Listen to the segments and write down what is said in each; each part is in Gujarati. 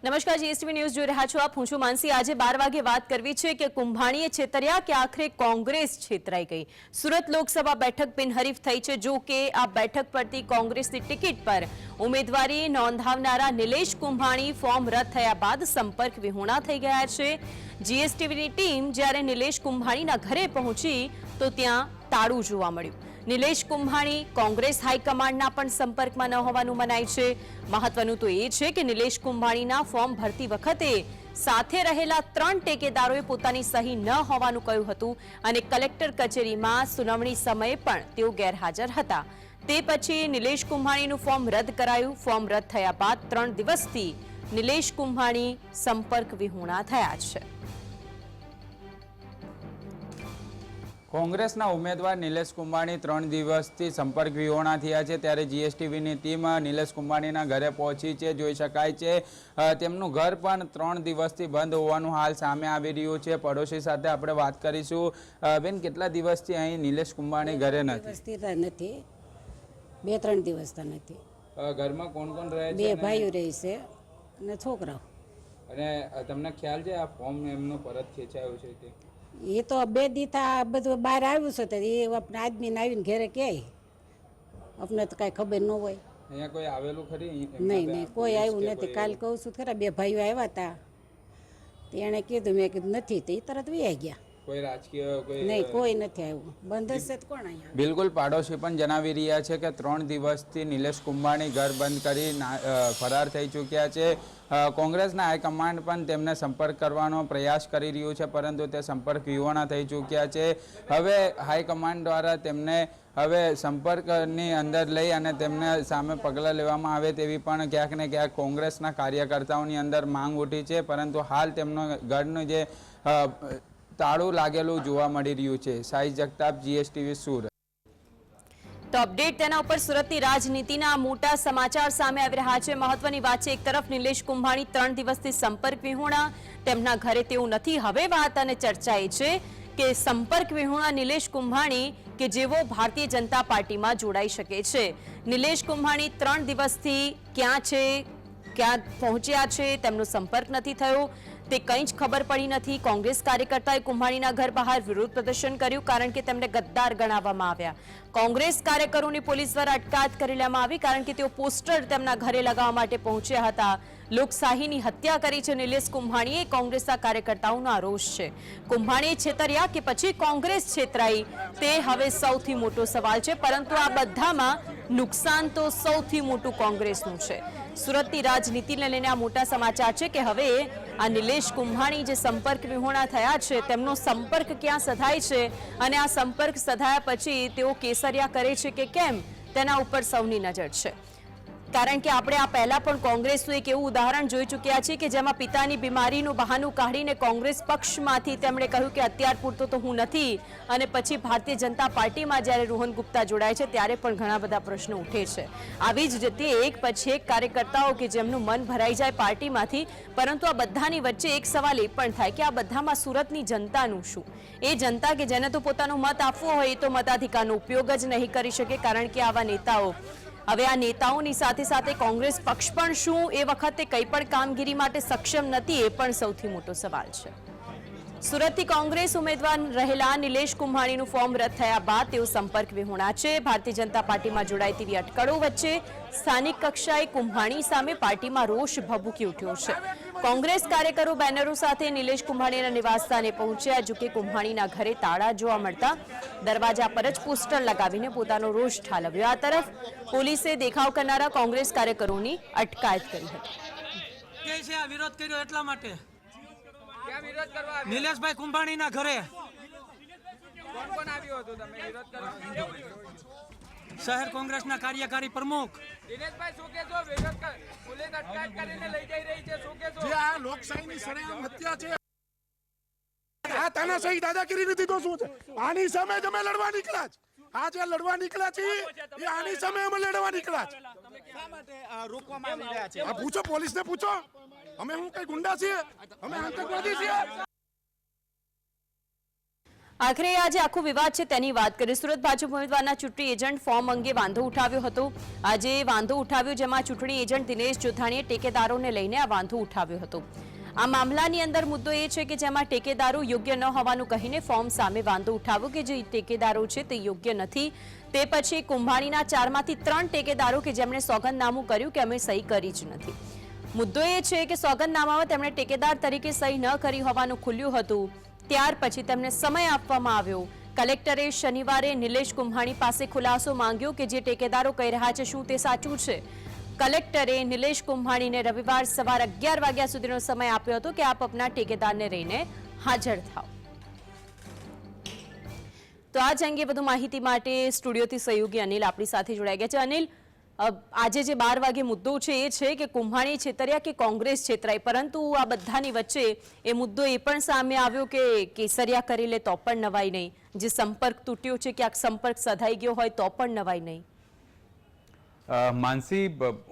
નમસ્કાર, જીએસટીવી ન્યૂઝ જોઈ રહ્યા છો આપ। હું છું માનસી। આજે 12 વાગે વાત કરવી છે કે કુંભાણીએ છેતર્યા કે આખરે કોંગ્રેસ છેતરાઈ ગઈ। સુરત લોકસભા બેઠક બિનહરીફ થઈ છે। જો કે આ બેઠક પરથી કોંગ્રેસની ટિકિટ પર ઉમેદવારી નોંધાવનારા નિલેશ કુંભાણી ફોર્મ રદ થયા બાદ સંપર્ક વિહોણા થઈ ગયા છે। જીએસટીવીની ટીમ જ્યારે નિલેશ કુંભાણીના ઘરે પહોંચી તો ત્યાં તાળું જોવા મળ્યું। નિલેશ કુંભાણી કોંગ્રેસ હાઈકમાન્ડના પણ સંપર્કમાં ન હોવાનું મનાય છે। મહત્વનું તો એ છે કે નિલેશ કુંભાણીના ફોર્મ ભરતી વખતે સાથે રહેલા 3 ટેકેદારોએ પોતાની સહી ન હોવાનું કહ્યું હતું અને કલેક્ટર કચેરીમાં સુનાવણી સમયે પણ તેઓ ગેરહાજર હતા। તે પછી નિલેશ કુંભાણીનું ફોર્મ રદ કરાયું। ફોર્મ રદ થયા બાદ 3 દિવસથી નિલેશ કુંભાણી સંપર્ક વિહોણા થયા છે। કોંગ્રેસના ઉમેદવાર નિલેશ કુંભાણી 3 દિવસથી સંપર્ક વિહોણા થયા છે। ત્યારે જીએસટીવીની ટીમ નિલેશ કુંભાણીના ઘરે પહોંચી છે। જોઈ શકાય છે તેમનું ઘર પણ 3 દિવસથી બંધ હોવાનું હાલ સામે આવી રહ્યું છે। પડોશી સાથે આપણે વાત કરીશું। બેન, કેટલા દિવસથી અહીં નિલેશ કુંભાણી ઘરે નથી? 2-3 દિવસથી નથી। ઘરમાં કોણ કોણ રહે છે? 2 ભાઈઓ રહે છે અને છોકરાઓ। અને તમને ખ્યાલ છે આ ફોર્મ એમનું પરત ખેંચાયું છે તે? એ તો 2 દી થા બધું બહાર આવ્યું છે તો એ આપણે આદમીને આવીને ઘરે કહે, અમને તો કાંઈ ખબર ન હોય। અહીંયા કોઈ આવેલું ખરી? નહીં, કોઈ આવ્યું નથી। કાલ કહું છું ખરા, 2 ભાઈઓ આવ્યા હતા, એણે કીધું, મેં કીધું નથી, તો એ તરત વહી ગયા। કોઈ રાજકીય નહીં, કોઈ નથી આવ્યું। બંધ હશે તો કોણ અહીંયા? બિલકુલ, પાડોશી પણ જણાવી રહ્યા છે કે 3 દિવસથી નિલેશ કુંભાણી ઘર બંધ કરી ફરાર થઈ ચૂક્યા છે। કોંગ્રેસના હાઈકમાન્ડ પણ તેમને સંપર્ક કરવાનો પ્રયાસ કરી રહ્યું છે, પરંતુ તે સંપર્ક વિહોણા થઈ ચૂક્યા છે। હવે હાઈકમાન્ડ દ્વારા તેમને હવે સંપર્કની અંદર લઈ અને તેમને સામે પગલાં લેવામાં આવે તેવી પણ ક્યાંક ને ક્યાંક કોંગ્રેસના કાર્યકર્તાઓની અંદર માંગ ઉઠી છે, પરંતુ હાલ તેમનો ઘરનું જે તાળું લાગેલું જોવા મળી રહ્યું છે। સાઈ જગતાપ, જીએસટીવી સુરત। તો અપડેટ તેના ઉપર સુરતની રાજનીતિના મોટા સમાચાર સામે આવી રહ્યા છે। મહત્વની વાત છે, એક તરફ નિલેશ કુંભાણી 3 દિવસથી સંપર્ક વિહોણા, તેમના ઘરે તેઓ નથી। હવે વાત અને ચર્ચા એ છે કે સંપર્ક વિહોણા નિલેશ કુંભાણી કે જેઓ ભારતીય જનતા પાર્ટીમાં જોડાઈ શકે છે। નિલેશ કુંભાણી 3 દિવસથી ક્યાં છે, ક્યાં પહોંચ્યા છે, તેમનો સંપર્ક નથી થયો, તે કંઈ જ ખબર પડી નથી। કોંગ્રેસ કાર્યકર્તાએ કુંભાણીના ઘર બહાર વિરોધ પ્રદર્શન કર્યું, કારણ કે તેમને ગદ્દાર ગણાવવામાં આવ્યા। કોંગ્રેસ કાર્યકરોની પોલીસ દ્વારા અટકાયત કરી લેવામાં આવી, કારણ કે તેઓ પોસ્ટર તેમના ઘરે લગાવવા માટે પહોંચ્યા હતા। લોકશાહીની હત્યા કરી છે નિલેશ કુંભાણીએ, કોંગ્રેસના કાર્યકર્તાઓનો આ રોષ છે। કુંભાણીએ છેતર્યા કે પછી કોંગ્રેસ છેતરાઈ, તે હવે સૌથી મોટો સવાલ છે, પરંતુ આ બધામાં નુકસાન તો સૌથી મોટું કોંગ્રેસનું છે। સુરતની રાજનીતિને લઈને આ મોટા સમાચાર છે કે હવે આ નિલેશ કુંભાણી જે સંપર્ક વિહોણા થયા છે, તેમનો સંપર્ક ક્યાં સધાય છે અને આ સંપર્ક સધાયા પછી તેઓ કેસરિયા કરે છે કે કેમ, તેના ઉપર સૌની નજર છે। કારણ કે આપણે આ પહેલા પણ કોંગ્રેસનું એક એવું ઉદાહરણ જોઈ ચૂક્યા છીએ કે જેમાં પિતાની બીમારીનું બહાનું કાઢીને કોંગ્રેસ પક્ષમાંથી તેમણે કહ્યું કે અત્યાર પૂરતો તો હું નથી, અને પછી ભારતીય જનતા પાર્ટીમાં જ્યારે રોહન ગુપ્તા જોડાય છે ત્યારે પણ ઘણા બધા પ્રશ્નો ઉઠે છે। આવી જ રીતે એક પછી એક કાર્યકર્તાઓ કે જેમનું મન ભરાઈ જાય પાર્ટીમાંથી, પરંતુ આ બધાની વચ્ચે એક સવાલ એ પણ થાય કે આ બધામાં સુરતની જનતાનું શું? એ જનતા કે જેને તો પોતાનો મત આપવો હોય તો મતાધિકારનો ઉપયોગ જ નહીં કરી શકે, કારણ કે આવા નેતાઓ, હવે આ નેતાઓની સાથે સાથે કોંગ્રેસ પક્ષ પણ શું એ વખતે કંઈ પણ કામગીરી માટે સક્ષમ નથી, એ પણ સૌથી મોટો સવાલ છે। સુરતથી કોંગ્રેસ ઉમેદવાર રહેલા નિલેશ કુંભાણીનું ફોર્મ રદ થયા બાદ તેઓ સંપર્ક વિહોણા છે। ભારતીય જનતા પાર્ટીમાં જોડાય તેવી અટકળો વચ્ચે સ્થાનિક કક્ષાએ કુંભાણી સામે પાર્ટીમાં રોષ ભભૂકી ઉઠ્યો છે। કોંગ્રેસ કાર્યકરો બેનરો સાથે નિલેશ કુંભાણીના નિવાસસ્થાને પહોંચ્યા। જો કે કુંભાણીના ઘરે તાળા જોવા મળતા દરવાજા પર જ પોસ્ટર લગાવીને પોતાનો રોષ ઠાલવ્યો। આ તરફ પોલીસે દેખાવ કરનારા કોંગ્રેસ કાર્યકરોની અટકાયત કરી હતી। વિરોધ કર્યો એટલા માટે નિલેશભાઈ કુંભાણીના ઘરે કોણ કોણ આવ્યું હતું? તમે વિરોધ કરવા? શહેર કોંગ્રેસના કાર્યકારી પ્રમુખ દિનેશભાઈ, શું કહેશો? વિરોધ પોલીસ અટકાયત કરીને લઈ જઈ રહી છે, શું કહેશો? જે આ લોકશાહીની સરેઆમ હત્યા છે, આ તાનાશાહી દાદાગીરી નથી તો શું છે? આની સામે જ અમે લડવા નીકળ્યા છે। આ જે લડવા નીકળ્યા છીએ એ આની સામે અમે લડવા નીકળ્યા છે। શા માટે રોકવામાં આવી રહ્યા છે? આ પૂછો, પોલીસને પૂછો। અમે હું કઈ ગુંડા છીએ? અમે આતંકવાદી છીએ? આખરે આજે આખો વિવાદ છે તેની વાત કરીએ. સુરત ભાજપ ઉમેદવારના ચૂંટણી એજન્ટ ફોર્મ અંગે વાંધો ઉઠાવ્યો હતો. આજે વાંધો ઉઠાવ્યો જેમાં ચૂંટણી એજન્ટ દિનેશ જોધાણીએ ટેકેદારોને લઈને આ વાંધો ઉઠાવ્યો હતો. આ મામલાની અંદર મુદ્દો એ છે કે જેમાં ટેકેદારો યોગ્ય ન હોવાનું કહીને ફોર્મ સામે વાંધો ઉઠાવ્યો કે જે ટેકેદારો છે તે યોગ્ય નથી. તે પછી કુંભાણીના 4 માંથી 3 ટેકેદારો કે જેમણે સોગંદનામું કર્યું કે અમે સહી કરી જ નથી. મુદ્દો એ છે કે સોગંદનામામાં તેમણે ટેકેદાર તરીકે સહી ન કરી હોવાનું ખુલ્યું હતું. ત્યાર પછી તેમને સમય આપવામાં આવ્યો. કલેક્ટરે શનિવારે નિલેશ કુંભાણી પાસે ખુલાસો માંગ્યો કે જે ટેકેદારો કહી રહ્યા છે શું તે સાચું છે. કલેક્ટરે નિલેશ કુંભાણીને રવિવાર સવાર 11 વાગ્યા સુધીનો સમય આપ્યો હતો કે આપ આપના ટેકેદારને રહીને હાજર થાઓ. તો આ જ અંગે વધુ માહિતી માટે સ્ટુડિયોથી સહયોગી અનિલ આપણી સાથે જોડાઈ ગયા છે. અનિલ, આજે જે 12 વાગે મુદ્દો છે એ છે કે કુંભાણી છેતર્યા કે કોંગ્રેસ છેતરાઈ, પરંતુ આ બધાની વચ્ચે એ મુદ્દો એ પણ સામે આવ્યો કે કેસરિયા કરી લે તો પણ નવાઈ નહીં. જે સંપર્ક તૂટ્યો છે, ક્યાંક સંપર્ક સધાઈ ગયો હોય તો પણ નવાઈ નહીં. માનસી,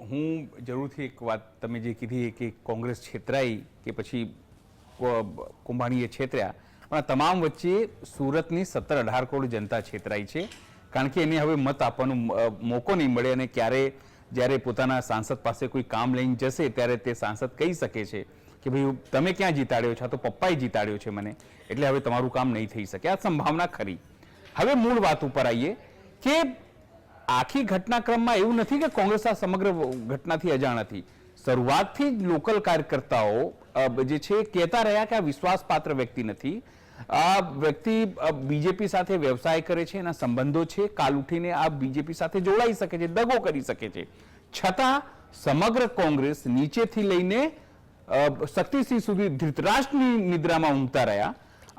હું જરૂરથી એક વાત તમે જે કીધી કે કોંગ્રેસ છેતરાઈ કે પછી કુંભાણીએ છેતર્યા, પણ આ તમામ વચ્ચે સુરતની 17-18 કરોડ જનતા છેતરાઈ છે. કારણ કે એને હવે મત આપવાનો મોકો નહીં મળે અને જ્યારે પોતાના સાંસદ પાસે કોઈ કામ લઈને જશે ત્યારે તે સાંસદ કહી શકે છે કે ભાઈ તમે ક્યાં જીતાડ્યો છો, તો પપ્પાએ જીતાડ્યો છે મને, એટલે હવે તમારું કામ નહીં થઈ શકે. આ સંભાવના ખરી. હવે મૂળ વાત ઉપર આવીએ કે આખી ઘટનાક્રમમાં એવું નથી કે કોંગ્રેસ આ સમગ્ર ઘટનાથી અજાણ હતી. શરૂઆતથી જ લોકલ કાર્યકર્તાઓ જે છે કહેતા રહ્યા કે આ વિશ્વાસપાત્ર વ્યક્તિ નથી, આ વ્યક્તિ બીજેપી સાથે વ્યવસાય કરે છે, એના સંબંધો છે, કાલ ઉઠીને આ બીજેપી સાથે જોડાઈ શકે છે, દગો કરી શકે છે. છતાં સમગ્ર કોંગ્રેસ નીચેથી લઈને શક્તિસિંહ સુધી ધૃતરાષ્ટ્રની નિદ્રામાં ઊંઘતા રહ્યા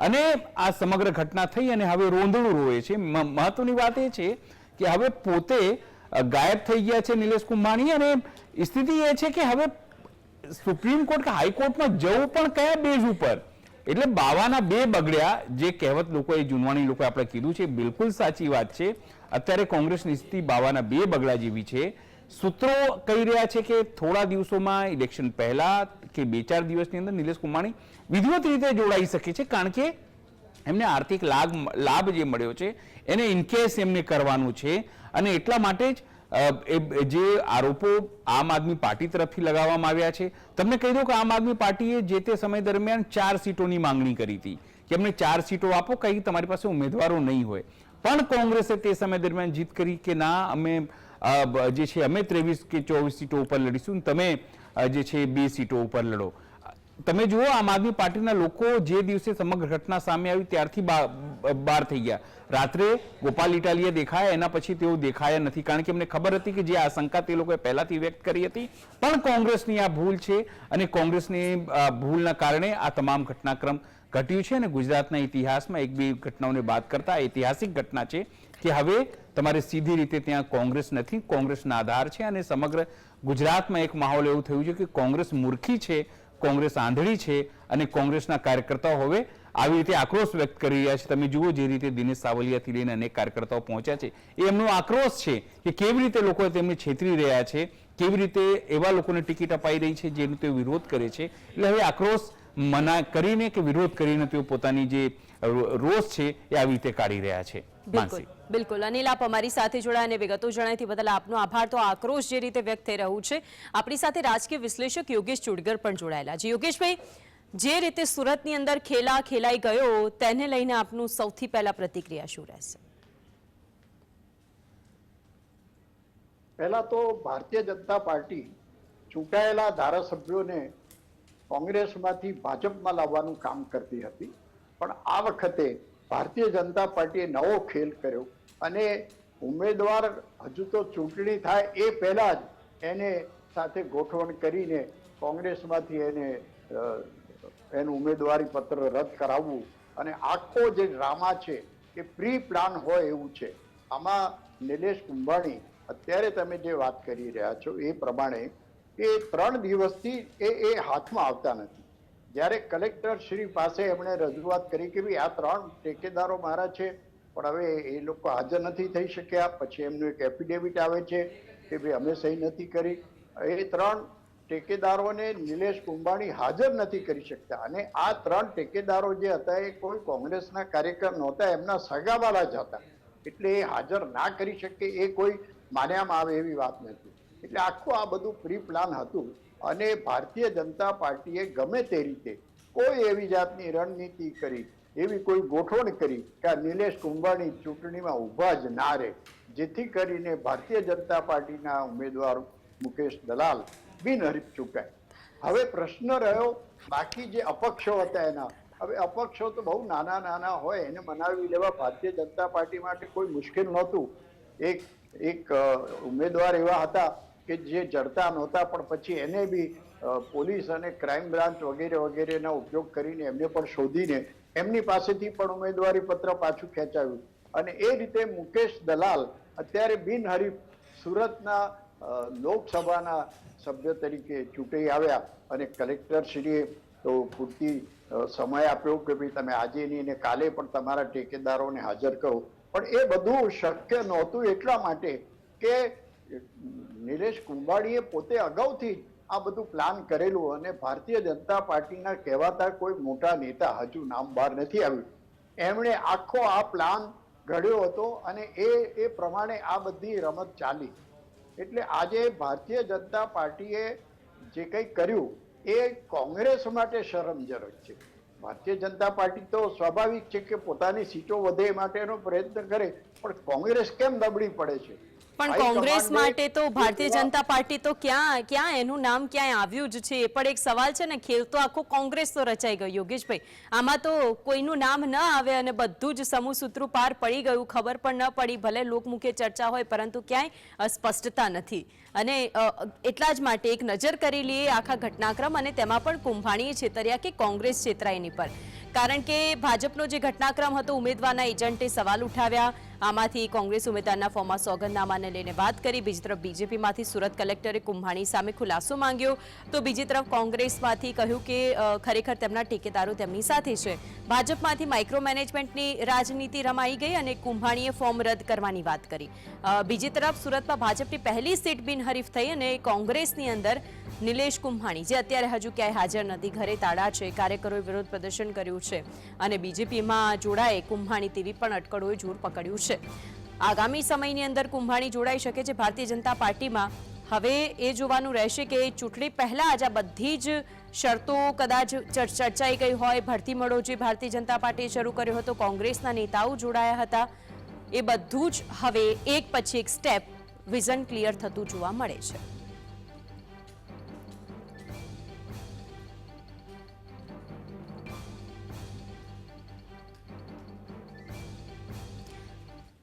અને આ સમગ્ર ઘટના થઈ અને હવે રોંદળું રોવે છે. મહત્વની વાત એ છે કે હવે પોતે ગાયબ થઈ ગયા છે નિલેશ કુંભાણી અને સ્થિતિ એ છે કે હવે સુપ્રીમ કોર્ટ કે હાઈકોર્ટમાં જવું પણ કયા બેઝ ઉપર, એટલે બાવાના 2 બગડ્યા જે કહેવત લોકોએ જૂનવાણી લોકોએ આપણે કીધું છે, બિલકુલ સાચી વાત છે. અત્યારે કોંગ્રેસની સ્થિતિ બાવાના 2 બગડા જેવી છે. સૂત્રો કહી રહ્યા છે કે થોડા દિવસોમાં ઇલેક્શન પહેલા કે 2-4 દિવસની અંદર નિલેશ કુંભાણી વિધિવત રીતે જોડાઈ શકે છે, કારણ કે એમને આર્થિક લાભ જે મળ્યો છે એને ઇનકેસ એમને કરવાનું છે અને એટલા માટે જ જે આરોપો આમ આદમી પાર્ટી તરફથી લગાવવામાં આવ્યા છે. તમને કહી દઉં કે આમ આદમી પાર્ટીએ જે તે સમય દરમિયાન 4 સીટોની માંગણી કરી હતી કે અમને 4 સીટો આપો, કઈ તમારી પાસે ઉમેદવારો નહીં હોય, પણ કોંગ્રેસે તે સમય દરમિયાન જીત કરી કે ના અમે જે છે અમે 23 કે 24 સીટો ઉપર લડીશું, તમે જે છે 2 સીટો ઉપર લડો. તમે જુઓ આમ આદમી પાર્ટીના લોકો જે દિવસે સમગ્ર ઘટના સામે આવી ત્યારથી બહાર થઈ ગયા. રાત્રે ગોપાલ ઇટાલિયા દેખાયા, એના પછી તેઓ દેખાયા નથી, કારણ કે એમને ખબર હતી કે જે આશંકા તે લોકોએ પહેલાથી વ્યક્ત કરી હતી. પણ કોંગ્રેસની આ ભૂલ છે અને કોંગ્રેસની ભૂલના કારણે આ તમામ ઘટનાક્રમ ઘટ્યું છે અને ગુજરાતના ઇતિહાસમાં 1-2 ઘટનાઓને બાદ કરતા ઐતિહાસિક ઘટના છે કે હવે તમારે સીધી રીતે ત્યાં કોંગ્રેસ નથી, કોંગ્રેસના આધાર છે અને સમગ્ર ગુજરાતમાં એક માહોલ એવું થયું છે કે કોંગ્રેસ મૂર્ખી છે, કોંગ્રેસ આંધળી છે અને કોંગ્રેસના કાર્યકર્તાઓ હવે આવી રીતે આક્રોશ વ્યક્ત કરી રહ્યા છે. તમે જુઓ જે રીતે દિનેશ સાવલિયાથી લઈને અનેક કાર્યકર્તાઓ પહોંચ્યા છે, એ એમનો આક્રોશ છે કે કેવી રીતે લોકો તેમને છેતરી રહ્યા છે, કેવી રીતે એવા લોકોને ટિકિટ અપાઈ રહી છે જેનો તેઓ વિરોધ કરે છે. એટલે હવે આક્રોશ મના કરીને કે વિરોધ કરીને તેઓ પોતાની જે રોષ છે એ આવી રીતે કાઢી રહ્યા છે. બિલકુલ અનિલ, આપ અમારી સાથે જોડાયા અને વિગતો જણાવી બદલ આપનો આભાર. તો આક્રોશ જે રીતે વ્યક્ત થઈ રહ્યું છે, આપણી સાથે રાજકીય વિશ્લેષક યોગેશ ચુડગર પણ જોડાયેલા છે. યોગેશભાઈ, જે રીતે સુરતની અંદર ખેલાઈ ગયો તેને લઈને આપનું સૌથી પહેલા પ્રતિક્રિયા શું રહેશે? પહેલા તો ભારતીય જનતા પાર્ટી ચૂંટાયેલા ધારાસભ્યોને કોંગ્રેસમાંથી ભાજપમાં લાવવાનું કામ કરતી હતી, પણ આ વખતે ભારતીય જનતા પાર્ટીએ નવો ખેલ કર્યો અને ઉમેદવાર હજુ તો ચૂંટણી થાય એ પહેલા જ એને સાથે ગોઠવણ કરીને કોંગ્રેસમાંથી એનું ઉમેદવારી પત્ર રદ કરાવવું અને આખો જે ડ્રામા છે એ પ્રી પ્લાન હોય એવું છે. આમાં નિલેશ કુંભાણી અત્યારે તમે જે વાત કરી રહ્યા છો એ પ્રમાણે એ 3 દિવસથી એ હાથમાં આવતા નથી. જ્યારે કલેક્ટર શ્રી પાસે એમણે રજૂઆત કરી કે ભાઈ આ 3 ટેકેદારો મારા છે પણ હવે એ લોકો હાજર નથી થઈ શક્યા, પછી એમનું એક એફિડેવિટ આવે છે કે ભાઈ અમે સહી નથી કરી. એ 3 ટેકેદારોને નિલેશ કુંભાણી હાજર નથી કરી શકતા અને આ 3 ટેકેદારો જે હતા એ કોઈ કોંગ્રેસના કાર્યકર નહોતા, એમના સગાવાલા જ હતા, એટલે એ હાજર ના કરી શકે એ કોઈ માન્યામાં આવે એવી વાત નથી. એટલે આખું આ બધું પ્રી પ્લાન હતું અને ભારતીય જનતા પાર્ટીએ ગમે તે રીતે કોઈ એવી જાતની રણનીતિ કરી, એવી કોઈ ગોઠવણ કરી કે આ નિલેશ કુંભાણી ચૂંટણીમાં ઊભા જ ના રહે, જેથી કરીને ભારતીય જનતા પાર્ટીના ઉમેદવાર મુકેશ દલાલ બિનહરીફ ચૂકાય. હવે પ્રશ્ન રહ્યો બાકી જે અપક્ષો હતા એના. હવે અપક્ષો તો બહુ નાના નાના હોય, એને મનાવી લેવા ભારતીય જનતા પાર્ટી માટે કોઈ મુશ્કેલ નહોતું. એક ઉમેદવાર એવા હતા કે જે જડતા નહોતા, પણ પછી એને બી પોલીસ અને ક્રાઇમ બ્રાન્ચ વગેરે વગેરેના ઉપયોગ કરીને એમને પણ શોધીને એમની પાસેથી પણ ઉમેદવારી પત્ર પાછું ખેંચાવ્યું અને એ રીતે મુકેશ દલાલ અત્યારે બિનહરીફ સુરતના લોકસભાના સભ્ય તરીકે ચૂંટાઈ આવ્યા અને કલેક્ટરશ્રીએ તો પૂરતી સમય આપ્યો કે ભાઈ તમે આજે નહીં ને કાલે પણ તમારા ટેકેદારોને હાજર કરો, પણ એ બધું શક્ય નહોતું એટલા માટે કે નિલેશ કુંભાણીએ પોતે અગાઉથી આ બધું પ્લાન કરેલું અને ભારતીય જનતા પાર્ટીના કહેવાતા કોઈ મોટા નેતા, હજુ નામ બહાર નથી આવ્યું, એમણે આખો આ પ્લાન ઘડ્યો હતો અને એ પ્રમાણે આ બધી રમત ચાલી. એટલે આજે ભારતીય જનતા પાર્ટીએ જે કંઈ કર્યું એ કોંગ્રેસ માટે શરમજનક છે. ભારતીય જનતા પાર્ટી તો સ્વાભાવિક છે કે પોતાની સીટો વધે એ માટેનો પ્રયત્ન કરે, પણ કોંગ્રેસ કેમ નબળી પડે છે? પણ કોંગ્રેસ માટે તો ભારતીય જનતા પાર્ટી તો ક્યાં એનું નામ ક્યાંય આવ્યું જ છે, એ પણ એક સવાલ છે ને. ખેલ તો આખો કોંગ્રેસ તો રચાઈ ગયો યોગેશભાઈ, આમાં તો કોઈનું નામ ન આવે અને બધું જ સમૂહ સૂત્રું પાર પડી ગયું, ખબર પણ ન પડી. ભલે લોકમુખે ચર્ચા હોય પરંતુ ક્યાંય સ્પષ્ટતા નથી. અને એટલા જ માટે એક નજર કરી લઈએ આખા ઘટનાક્રમ અને તેમાં પણ કુંભાણીએ છેતર્યા કે કોંગ્રેસ છેતરાયની પર. કારણ કે ભાજપનો જે ઘટનાક્રમ હતો, ઉમેદવારના એજન્ટે સવાલ ઉઠાવ્યા, આમાંથી કોંગ્રેસ ઉમેદવારના ફોર્મમાં સોગંદનામાને લઈને વાત કરી. બીજી તરફ બીજેપીમાંથી સુરત કલેક્ટરે કુંભાણી સામે ખુલાસો માંગ્યો, તો બીજી તરફ કોંગ્રેસમાંથી કહ્યું કે ખરેખર તેમના ટેકેદારો તેમની સાથે છે. ભાજપમાંથી માઇક્રો મેનેજમેન્ટની રાજનીતિ રમાઈ ગઈ અને કુંભાણીએ ફોર્મ રદ કરવાની વાત કરી. બીજી તરફ સુરતમાં ભાજપની પહેલી સીટ બિનહરીફ થઈ અને કોંગ્રેસની અંદર નિલેશ કુંભાણી, જે અત્યારે હજુ ક્યાંય હાજર નથી, ઘરે તાળા છે, કાર્યકરોએ વિરોધ પ્રદર્શન કર્યું છે અને બીજેપીમાં જોડાય કુંભાણી તેવી પણ અટકળોએ જોર પકડ્યું છે. આગામી સમયની અંદર કુંભાણી જોડાઈ શકે છે ભારતીય જનતા પાર્ટીમાં. હવે એ જોવાનું રહેશે કે ચૂંટણી પહેલા જ આ બધી જ શરતો કદાચ ચર્ચાઈ ગઈ હોય, ભરતી મેળો જે ભારતીય જનતા પાર્ટીએ શરૂ કર્યો હતો, કોંગ્રેસના નેતાઓ જોડાયા હતા, એ બધું જ હવે એક પછી એક સ્ટેપ વિઝન ક્લિયર થતું જોવા મળે છે.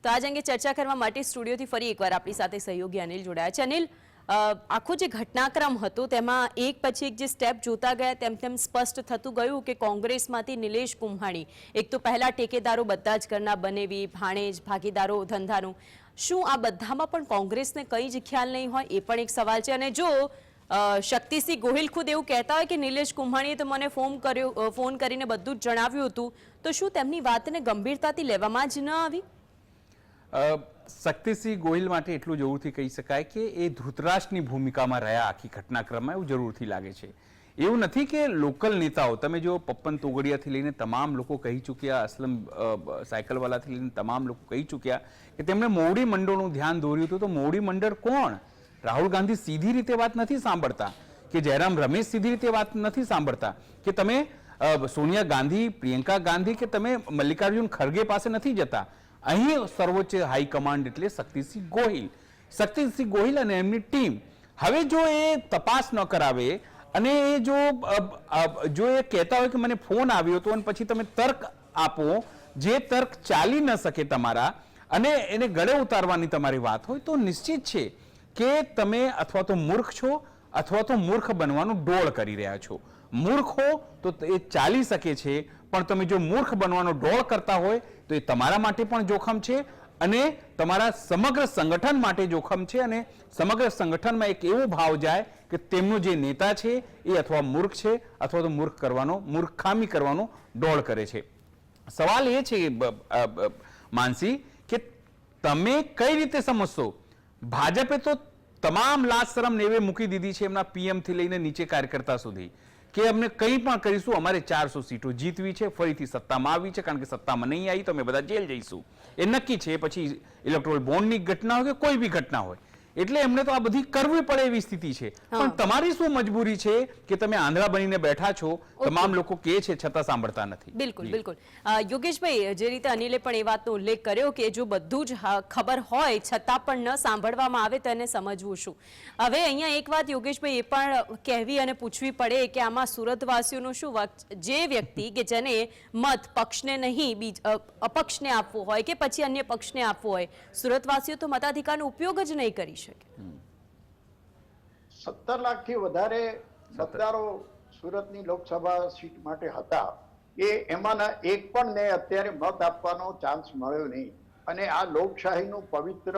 તો આજ અંગે ચર્ચા કરવા માટે સ્ટુડિયોથી ફરી એકવાર આપણી સાથે સહયોગી અનિલ જોડાયા છે. અનિલ, આખો જે ઘટનાક્રમ હતો તેમાં એક પછી એક જે સ્ટેપ જોતા ગયા તેમ તેમ સ્પષ્ટ થતું ગયું કે કોંગ્રેસમાંથી નિલેશ કુંભાણી, એક તો પહેલા ટેકેદારો બધા જ ઘરના બનેવી, ભાણેજ, ભાગીદારો ધંધાનું, શું આ બધામાં પણ કોંગ્રેસને કંઈ જ ખ્યાલ નહીં હોય? એ પણ એક સવાલ છે. અને જો શક્તિસિંહ ગોહિલ ખુદ એવું કહેતા હોય કે નિલેશ કુંભાણીએ તો મને ફોન કરીને બધું જ જણાવ્યું હતું, તો શું તેમની વાતને ગંભીરતાથી લેવામાં જ ન આવી? શક્તિસિંહ ગોહિલ માટે એટલું જરૂરથી કહી શકાય કે એ ધૃતરાષ્ટ્રની ભૂમિકામાં રહ્યા આખી ઘટનાક્રમમાં, એવું જરૂરથી લાગે છે. એવું નથી કે લોકલ નેતાઓ, તમે જો પપ્પન તોગડિયાથી લઈને તમામ લોકો કહી ચૂક્યા, અસલમ સાયકલવાલાથી લઈને તમામ લોકો કહી ચૂક્યા કે તેમણે મોવડી મંડળનું ધ્યાન દોર્યું હતું. તો મોવડી મંડળ કોણ? રાહુલ ગાંધી સીધી રીતે વાત નથી સાંભળતા, કે જયરામ રમેશ સીધી રીતે વાત નથી સાંભળતા, કે તમે સોનિયા ગાંધી, પ્રિયંકા ગાંધી કે તમે મલ્લિકાર્જુન ખરગે પાસે નથી જતા. અહીં સર્વોચ્ચ હાઈકમાન્ડ એટલે શક્તિસિંહ ગોહિલ. શક્તિસિંહ ગોહિલ અને એમની ટીમ હવે જો એ તપાસ ન કરાવે અને એ જો એ કહેતા હોય કે મને ફોન આવ્યો હતો અને પછી તમે તર્ક આપો, જે તર્ક ચાલી ન શકે તમારા, અને એને ગળે ઉતારવાની તમારી વાત હોય, તો નિશ્ચિત છે કે તમે અથવા તો મૂર્ખ છો અથવા તો મૂર્ખ બનવાનું ડોળ કરી રહ્યા છો. મૂર્ખ હો તો એ ચાલી શકે છે, પણ તમે જો મૂર્ખ બનવાનો ડોળ કરતા હોય તો એ તમારા માટે પણ જોખમ છે અને તમારા સમગ્ર સંગઠન માટે જોખમ છે. અને સમગ્ર સંગઠનમાં એક એવો ભાવ જાય કે તેમનો જે નેતા છે એ અથવા મૂર્ખ છે અથવા તો મૂર્ખામી કરવાનો ડોળ કરે છે. સવાલ એ છે માનસી કે તમે કઈ રીતે સમજશો? ભાજપે તો તમામ લાજ શરમ નેવે મૂકી દીધી છે એમના પીએમ થી લઈને નીચે કાર્યકર્તા સુધી કે અમને કંઈ પણ કરીશું, અમારે 400 સીટો જીતવી છે, ફરીથી સત્તામાં આવી છે, કારણ કે સત્તામાં નહીં આવી તો અમે બધા જેલ જઈશું, એ નક્કી છે. પછી ઇલેક્ટોરલ બોન્ડની ઘટના હોય કે કોઈ બી ઘટના હોય, એટલે એમને તો આ બધી કરવી પડે એવી સ્થિતિ છે. પણ તમારી શું મજબૂરી છે કે તમે આંધળા બનીને બેઠા છો, તમામ લોકો કહે છે છતાં સાંભળતા નથી? બિલકુલ બિલકુલ. યોગેશભાઈ, જે રીતે અનિલે પણ એ વાતનો ઉલ્લેખ કર્યો કે જો બધું જ ખબર હોય છતાં પણ ન સાંભળવામાં આવે તો એને સમજવું શું. હવે અહીંયા એક વાત યોગેશભાઈ એ પણ કહેવી અને પૂછવી પડે કે આમાં સુરતવાસીઓનું શું વખત, જે વ્યક્તિ કે જેને મત પક્ષને નહીં અપક્ષને આપવો હોય કે પછી અન્ય પક્ષને આપવો હોય, સુરતવાસીઓ તો મતાધિકારનો ઉપયોગ જ નહીં કરી શકે. 17 લાખથી વધારે મતદારો સુરતની લોકસભા સીટ માટે હતા. એમાંના એક પણ ને અત્યારે મત આપવાનો ચાન્સ મળ્યો નહીં. અને આ લોકશાહીનું પવિત્ર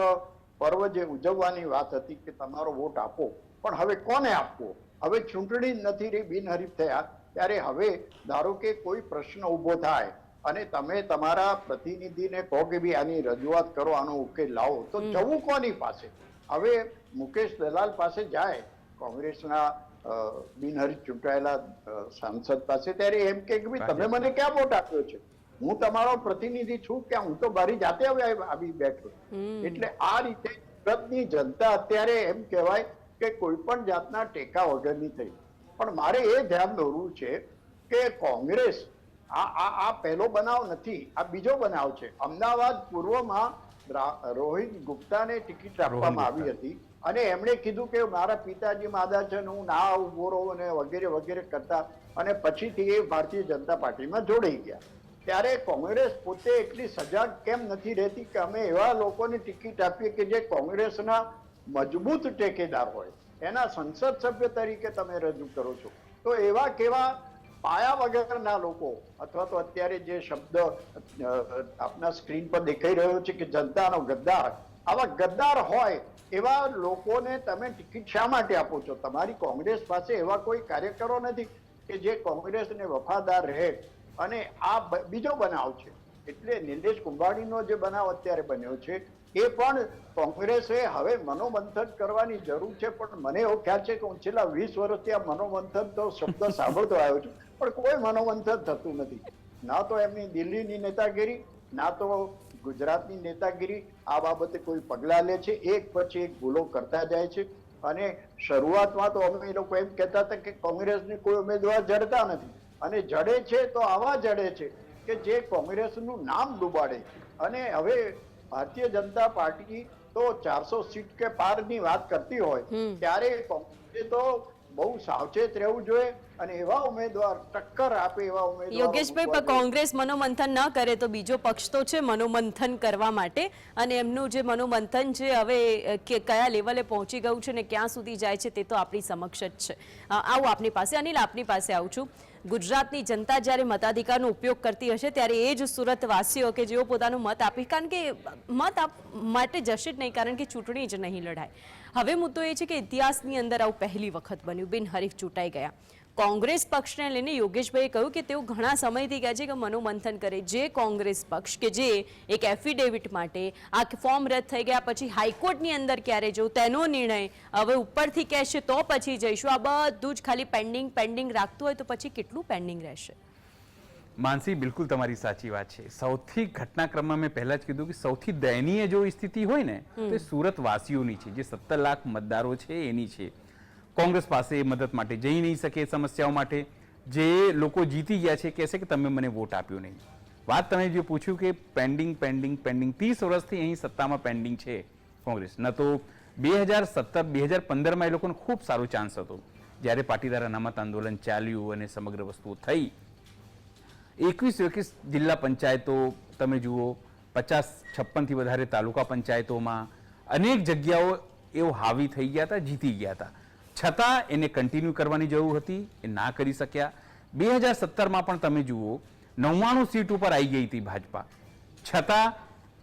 પર્વ જે ઉજવવાની વાત હતી કે તમારો વોટ આપો, પણ હવે કોને આપવો? હવે ચૂંટણી નથી રહી, બિનહરીફ થયા, ત્યારે હવે ધારો કે કોઈ પ્રશ્ન ઊભો થાય અને તમે તમારા પ્રતિનિધિને કહો કે ભાઈ આની રજૂઆત કરો, આનો ઉકેલ લાવો, તો જવું કોની પાસે? હવે મુકેશ દલાલ પાસે જાય, કોંગ્રેસના બિનહરીફ ચૂંટાયેલા સાંસદ પાસે, ત્યારે એમ કે ભાઈ તમે મને ક્યાં વોટ આપ્યો છે? હું તમારો પ્રતિનિધિ છું કે હું તો મારી જાતે આવી બેઠો. એટલે આ રીતે સુરતની જનતા અત્યારે એમ કહેવાય કે કોઈ પણ જાતના ટેકા વગરની થઈ. પણ મારે એ ધ્યાન દોરવું છે કે કોંગ્રેસ આ પહેલો બનાવ નથી, આ બીજો બનાવ છે. અમદાવાદ પૂર્વમાં રોહિત ગુપ્તાને ટિકિટ આપવામાં આવી હતી અને એમણે કીધું કે મારા પિતાજી માદા છે, હું ના ઉભો રહું અને વગેરે વગેરે કરતા, અને પછીથી એ ભારતીય જનતા પાર્ટીમાં જોડાઈ ગયા. ત્યારે કોંગ્રેસ પોતે એટલી સજાગ કેમ નથી રહેતી કે અમે એવા લોકોને ટિકિટ આપીએ કે જે કોંગ્રેસના મજબૂત ટેકેદાર હોય, એના સંસદ સભ્ય તરીકે તમે રજૂ કરો છો? તો એવા કેવા પાયા વગરના લોકો, અથવા તો અત્યારે જે શબ્દ આપના સ્ક્રીન પર દેખાઈ રહ્યો છે કે જનતાનો ગદ્દાર, આવા ગદ્દાર હોય એવા લોકોને તમે ટિકિટ શા માટે આપો છો? તમારી કોંગ્રેસ પાસે એવા કોઈ કાર્યકરો નથી કે જે કોંગ્રેસને વફાદાર રહે. અને આ બીજો બનાવ છે. એટલે નિલેશ કુંભાણીનો જે બનાવ અત્યારે બન્યો છે એ પણ કોંગ્રેસે હવે મનોમંથન કરવાની જરૂર છે. પણ મને એવો ખ્યાલ છે કે હું છેલ્લા 20 વર્ષથી આ મનોમંથન તો શબ્દ સાંભળતો આવ્યો છું, પણ કોઈ મનોમંથન થતું નથી. ના તો એમની દિલ્હીની નેતાગીરી, ના તો ગુજરાતની નેતાગીરી આ બાબતે કોઈ પગલાં લે છે. એક પછી એક ભૂલો કરતા જાય છે. અને શરૂઆતમાં તો અમે એ લોકો એમ કહેતા હતા કે કોંગ્રેસને કોઈ ઉમેદવાર જડતા નથી, અને જડે છે તો આવા જડે છે કે જે કોંગ્રેસનું નામ ડૂબાડે. અને હવે ભારતીય જનતા પાર્ટી તો 400 સીટ કે પારની વાત કરતી હોય ત્યારે કોંગ્રેસે તો બહુ સાવચેત રહેવું જોઈએ અને એવા ઉમેદવાર ટક્કર આપે એવા ઉમેદવાર. યોગેશભાઈ, પણ કોંગ્રેસ મનોમંથન ન કરે તો બીજો પક્ષ તો છે મનોમંથન કરવા માટે, અને એમનું જે મનોમંથન છે હવે કયા લેવલે પહોંચી ગયું છે ને ક્યાં સુધી જાય છે તે તો આપણી સમક્ષ જ છે. આવું આપની પાસે. અનિલ, આપની પાસે આવું છું. ગુજરાતની જનતા જ્યારે મતાધિકારનો ઉપયોગ કરતી હશે ત્યારે એ જ સુરતવાસીઓ કે જેઓ પોતાનો મત આપી, કારણ કે મત માટે જશે જ નહીં, કારણ કે ચૂંટણી જ નહીં લડાય. હવે મુદ્દો એ છે કે ઇતિહાસની અંદર આવું પહેલી વખત બન્યું, બિનહરીફ ચૂંટાઈ ગયા. કોંગ્રેસ પક્ષને લઈને યોગેશભાઈએ કહ્યું કે તેઓ ઘણા સમયથી કહે છે કે મનોમંથન કરે. જે કોંગ્રેસ પક્ષ કે જે એક એફિડેવિટ માટે આ ફોર્મ રદ થઈ ગયા પછી હાઈકોર્ટની અંદર ક્યારે જવું તેનો નિર્ણય હવે ઉપરથી કહેશે તો પછી જઈશું, આ બધું જ ખાલી પેન્ડિંગ રાખતું હોય તો પછી કેટલું પેન્ડિંગ રહેશે? માનસી, બિલકુલ તમારી સાચી વાત છે. સૌથી ઘટનાક્રમમાં મેં પહેલા જ કીધું કે સૌથી દયનીય જો સ્થિતિ હોય ને તે સુરતવાસીઓની છે, જે 17 લાખ મતદારો છે એની છે. કોંગ્રેસ પાસે મદદ માટે જઈ નહીં શકે, સમસ્યાઓ માટે. જે લોકો જીતી ગયા છે કહેશે કે તમે મને વોટ આપ્યો નહીં. વાત તમે જે પૂછ્યું કે પેન્ડિંગ 30 વર્ષથી અહીં સત્તામાં પેન્ડિંગ છે કોંગ્રેસ. ન તો 2017-2015માં એ લોકોને ખૂબ સારો ચાન્સ હતો, જ્યારે પાટીદાર અનામત આંદોલન ચાલ્યું અને સમગ્ર વસ્તુઓ થઈ. 21 જિલ્લા પંચાયતો તમે જુઓ, 50-56થી વધારે તાલુકા પંચાયતોમાં અનેક જગ્યાઓ એવો હાવી થઈ ગયા હતા, જીતી ગયા હતા. છતાં એને કન્ટિન્યુ કરવાની જરૂર હતી, એ ના કરી શક્યા. 2017માં પણ તમે જુઓ 99 સીટ ઉપર આવી ગઈ હતી ભાજપા, છતાં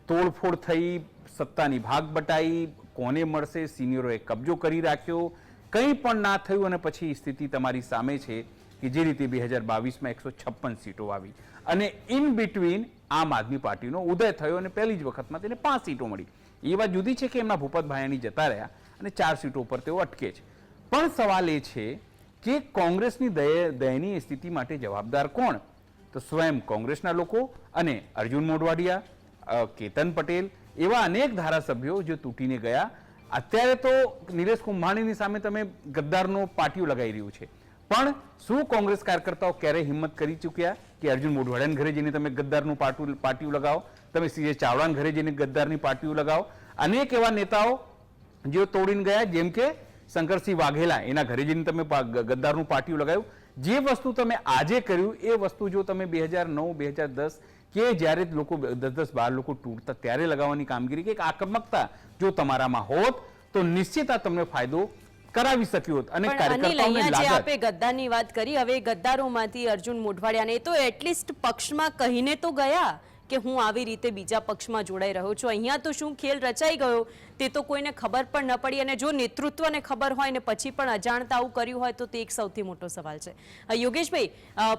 તોડફોડ થઈ, સત્તાની ભાગ બટાઈ, કોને મળશે, સિનિયરોએ કબજો કરી રાખ્યો, કંઈ પણ ના થયું. અને પછી સ્થિતિ તમારી સામે છે કે જે રીતે 2022માં 156 સીટો આવી અને ઇન બિટવીન આમ આદમી પાર્ટીનો ઉદય થયો અને પહેલી જ વખતમાં તેને 5 સીટો મળી. એ વાત જુદી છે કે એમના ભૂપત ભાયાણી જતા રહ્યા અને 4 સીટો પર તેઓ અટકે છે. પણ સવાલ એ છે કે કોંગ્રેસની દયનીય સ્થિતિ માટે જવાબદાર કોણ? તો સ્વયં કોંગ્રેસના લોકો અને અર્જુન મોઢવાડિયા, કેતન પટેલ એવા અનેક ધારાસભ્યો જે તૂટીને ગયા. અત્યારે તો નિલેશ કુંભાણીની સામે તમે ગદ્દારનો પાટિયું લગાવી રહ્યું છે, પણ શું કોંગ્રેસ કાર્યકર્તાઓ ક્યારેય હિંમત કરી ચૂક્યા કે અર્જુન મોઢવાડિયાના ઘરે જઈને તમે ગદ્દારનું પાટિયું લગાવો, તમે સીજે ચાવડાના ઘરે જઈને ગદ્દારની પાટિયું લગાવો? અનેક એવા નેતાઓ જેઓ તોડીને ગયા, જેમ કે શંકરસિંહ વાઘેલા, એના ઘરે જઈને તમે ગદ્દારનું પાટિયું લગાવ્યું. જે વસ્તુ તમે આજે કર્યું એ વસ્તુ જો તમે 2009, 2010 કે જ્યારે લોકો 10-12 લોકો તૂટતા ત્યારે લગાવવાની કામગીરી કે એક આક્રમકતા જો તમારામાં હોત તો નિશ્ચિત આ તમને ફાયદો કરાવી શક્યો હોત. અને પણ અનિલ, કાર્યકર્તાઓને અહીંયા જે લાગત આપે ગદ્દારની વાત કરી, હવે ગદ્દારોમાંથી અર્જુન મોઢવાડિયાને તો એટલીસ્ટ પક્ષમાં કહીને તો ગયા કે હું આવી રીતે બીજા પક્ષમાં જોડાઈ રહ્યો છું. અહીંયા તો શું ખેલ રચાઈ ગયો તે તો કોઈને ખબર પણ ન પડી, અને જો નેતૃત્વને ખબર હોય ને પછી પણ અજાણતા આવું કર્યું હોય તો તે એક સૌથી મોટો સવાલ છે. યોગેશભાઈ,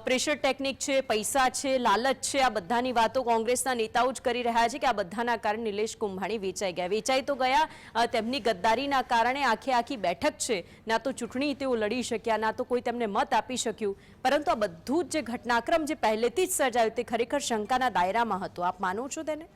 પ્રેશર ટેકનિક છે, પૈસા છે, લાલચ છે, આ બધાની વાતો કોંગ્રેસના નેતાઓ જ કરી રહ્યા છે કે આ બધાના કારણે નિલેશ કુંભાણી વેચાઈ ગયા. વેચાઈ તો ગયા, તેમની ગદ્દારીના કારણે આખી બેઠક છે, ના તો ચૂંટણી તેઓ લડી શક્યા, ના તો કોઈ તેમને મત આપી શક્યું. પરંતુ આ બધું જ જે ઘટનાક્રમ જે પહેલેથી જ સર્જાયું તે ખરેખર શંકાના દાયરામાં હતું. આપ માનો છો તેને?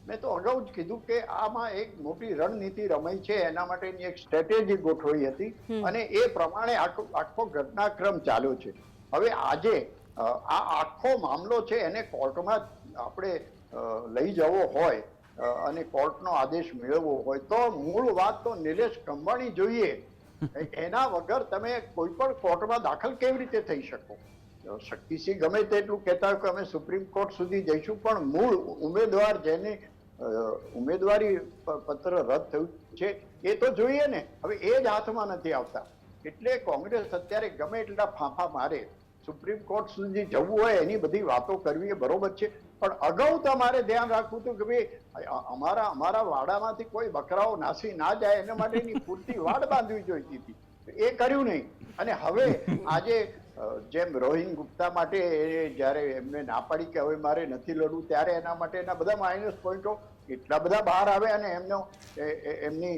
મેં તો અગાઉ જ કીધું કે આમાં એક મોટી રણનીતિ રમાઈ છે, એના માટેની એક સ્ટ્રેટેજી ગોઠવાઈ હતી અને એ પ્રમાણે આખો ઘટનાક્રમ ચાલ્યો છે. હવે આજે આ આખો મામલો છે એને કોર્ટમાં આપણે લઈ જવો હોય અને કોર્ટનો આદેશ મેળવવો હોય તો મૂળ વાત તો નિલેશ કુંભાણી જોઈએ. એના વગર તમે કોઈ પણ કોર્ટમાં દાખલ કેવી રીતે થઈ શકો? શક્તિસિંહ ગમે તેટલું કહેતા હોય કે અમે સુપ્રીમ કોર્ટ સુધી જઈશું, પણ મૂળ ઉમેદવાર જેને ઉમેદવારી પત્ર રદ થયું છે એ તો જોઈએ ને. હવે એ જ હાથમાં નથી આવતા, એટલે કોંગ્રેસ અત્યારે ગમે એટલા ફાંફા મારે, સુપ્રીમ કોર્ટ સુધી જવું હોય એની બધી વાતો કરવી એ બરોબર છે, પણ અગાઉ તમારે ધ્યાન રાખવું હતું કે ભાઈ અમારા વાડામાંથી કોઈ બકરાઓ નાસી ના જાય એના માટેની પૂરતી વાડ બાંધવી જોઈતી હતી. એ કર્યું નહીં. અને હવે આજે જેમ રોહિંગ ગુપ્તા માટે જ્યારે એમને ના પાડી કે હવે મારે નથી લડવું, ત્યારે એના માટેના બધા માઇનસ પોઈન્ટો એટલા બધા બહાર આવે અને એમની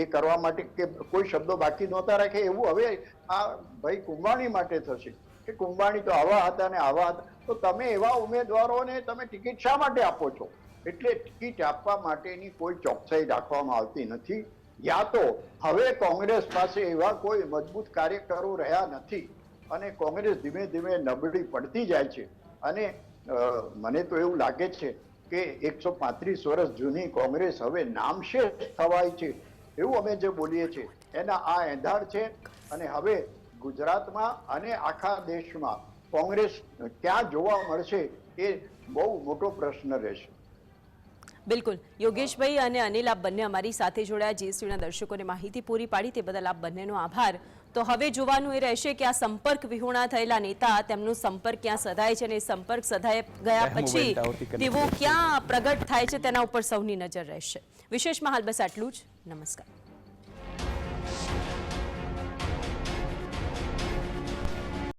એ કરવા માટે કે કોઈ શબ્દો બાકી નહોતા રાખે. એવું હવે આ ભાઈ કુંભાણી માટે થશે કે કુંભાણી તો આવા હતા ને આવા હતા, તો તમે એવા ઉમેદવારોને તમે ટિકિટ શા માટે આપો છો? એટલે ટિકિટ આપવા માટેની કોઈ ચોકસાઈ રાખવામાં આવતી નથી. યા તો હવે કોંગ્રેસ પાસે એવા કોઈ મજબૂત કાર્યકરો રહ્યા નથી અને કોંગ્રેસ ધીમે ધીમે નબળી પડતી જાય છે. અને મને તો એવું લાગે છે કે 135 વર્ષ જૂની કોંગ્રેસ હવે નામશેષ થવાય છે, એવું અમે જે બોલીએ છીએ એના આ એંધાણ છે. અને હવે ગુજરાતમાં અને આખા દેશમાં કોંગ્રેસ ક્યાં જોવા મળશે એ બહુ મોટો પ્રશ્ન રહેશે. બિલકુલ. યોગેશભાઈ અને અનિલ, આપ બંને અમારી સાથે જોડાયા, જીએસટીના દર્શકોને માહિતી પૂરી પાડી તે બદલ આપ બંનેનો આભાર. તો હવે જોવાનું એ રહેશે કે આ સંપર્ક વિહોણા થયેલા નેતા, તેમનો સંપર્ક ક્યાં સધાય છે અને સંપર્ક સધાય ગયા પછી તેઓ ક્યાં પ્રગટ થાય છે તેના ઉપર સૌની નજર રહેશે. વિશેષમાં હાલ બસ આટલું જ. નમસ્કાર.